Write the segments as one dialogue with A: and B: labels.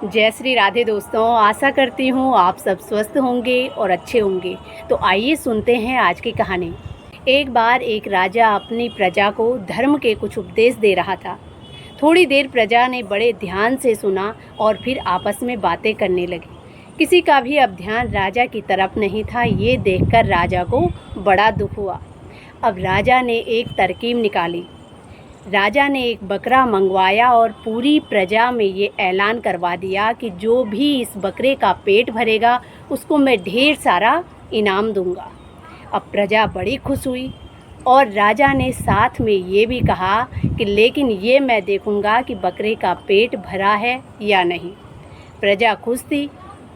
A: जय श्री राधे दोस्तों, आशा करती हूँ आप सब स्वस्थ होंगे और अच्छे होंगे। तो आइए सुनते हैं आज की कहानी। एक बार एक राजा अपनी प्रजा को धर्म के कुछ उपदेश दे रहा था। थोड़ी देर प्रजा ने बड़े ध्यान से सुना और फिर आपस में बातें करने लगी। किसी का भी अब ध्यान राजा की तरफ नहीं था। ये देखकर राजा को बड़ा दुख हुआ। अब राजा ने एक तरकीब निकाली। राजा ने एक बकरा मंगवाया और पूरी प्रजा में ये ऐलान करवा दिया कि जो भी इस बकरे का पेट भरेगा उसको मैं ढेर सारा इनाम दूंगा। अब प्रजा बड़ी खुश हुई और राजा ने साथ में ये भी कहा कि लेकिन ये मैं देखूंगा कि बकरे का पेट भरा है या नहीं। प्रजा खुश थी।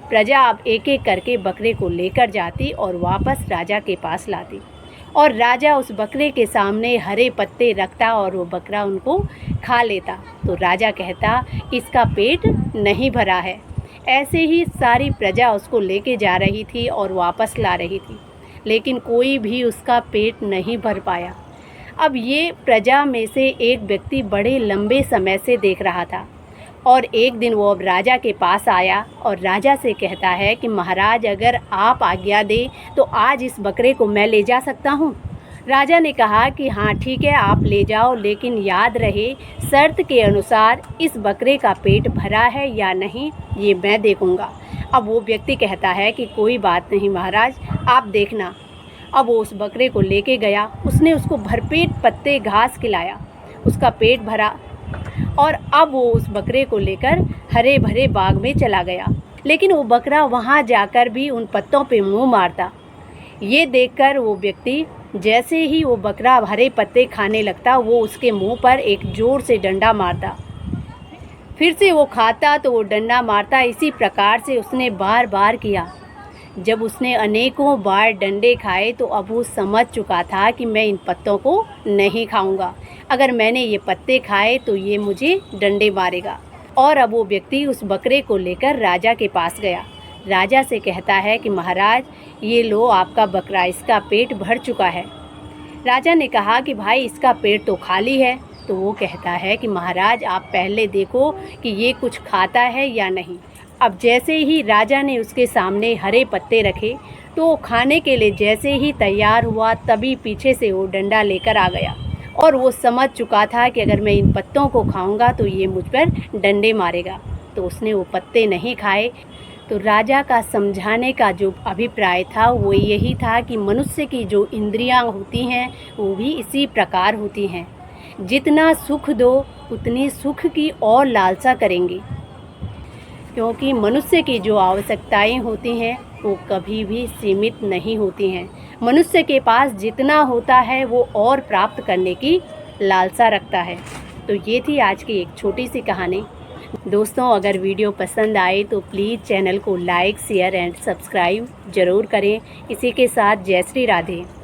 A: प्रजा अब एक एक करके बकरे को लेकर जाती और वापस राजा के पास लाती और राजा उस बकरे के सामने हरे पत्ते रखता और वो बकरा उनको खा लेता। तो राजा कहता इसका पेट नहीं भरा है। ऐसे ही सारी प्रजा उसको लेके जा रही थी और वापस ला रही थी, लेकिन कोई भी उसका पेट नहीं भर पाया। अब ये प्रजा में से एक व्यक्ति बड़े लंबे समय से देख रहा था और एक दिन वो अब राजा के पास आया और राजा से कहता है कि महाराज, अगर आप आज्ञा दें तो आज इस बकरे को मैं ले जा सकता हूँ। राजा ने कहा कि हाँ ठीक है, आप ले जाओ, लेकिन याद रहे शर्त के अनुसार इस बकरे का पेट भरा है या नहीं ये मैं देखूँगा। अब वो व्यक्ति कहता है कि कोई बात नहीं महाराज, आप देखना। अब वो उस बकरे को लेके गया। उसने उसको भरपेट पत्ते घास खिलाया, उसका पेट भरा और अब वो उस बकरे को लेकर हरे भरे बाग में चला गया। लेकिन वो बकरा वहाँ जाकर भी उन पत्तों पे मुंह मारता। ये देखकर वो व्यक्ति जैसे ही वो बकरा हरे पत्ते खाने लगता, वो उसके मुंह पर एक जोर से डंडा मारता। फिर से वो खाता तो वो डंडा मारता। इसी प्रकार से उसने बार बार किया। जब उसने अनेकों बार डंडे खाए तो अब वो समझ चुका था कि मैं इन पत्तों को नहीं खाऊंगा। अगर मैंने ये पत्ते खाए तो ये मुझे डंडे मारेगा। और अब वो व्यक्ति उस बकरे को लेकर राजा के पास गया। राजा से कहता है कि महाराज, ये लो आपका बकरा, इसका पेट भर चुका है। राजा ने कहा कि भाई इसका पेट तो खाली है। तो वो कहता है कि महाराज, आप पहले देखो कि ये कुछ खाता है या नहीं। अब जैसे ही राजा ने उसके सामने हरे पत्ते रखे तो वो खाने के लिए जैसे ही तैयार हुआ तभी पीछे से वो डंडा लेकर आ गया और वो समझ चुका था कि अगर मैं इन पत्तों को खाऊंगा तो ये मुझ पर डंडे मारेगा। तो उसने वो पत्ते नहीं खाए। तो राजा का समझाने का जो अभिप्राय था वो यही था कि मनुष्य की जो इंद्रियां होती हैं वो भी इसी प्रकार होती हैं। जितना सुख दो उतनी सुख की और लालसा करेंगे, क्योंकि मनुष्य की जो आवश्यकताएं होती हैं वो कभी भी सीमित नहीं होती हैं। मनुष्य के पास जितना होता है वो और प्राप्त करने की लालसा रखता है। तो ये थी आज की एक छोटी सी कहानी। दोस्तों, अगर वीडियो पसंद आए तो प्लीज़ चैनल को लाइक, शेयर एंड सब्सक्राइब ज़रूर करें। इसी के साथ जय श्री राधे।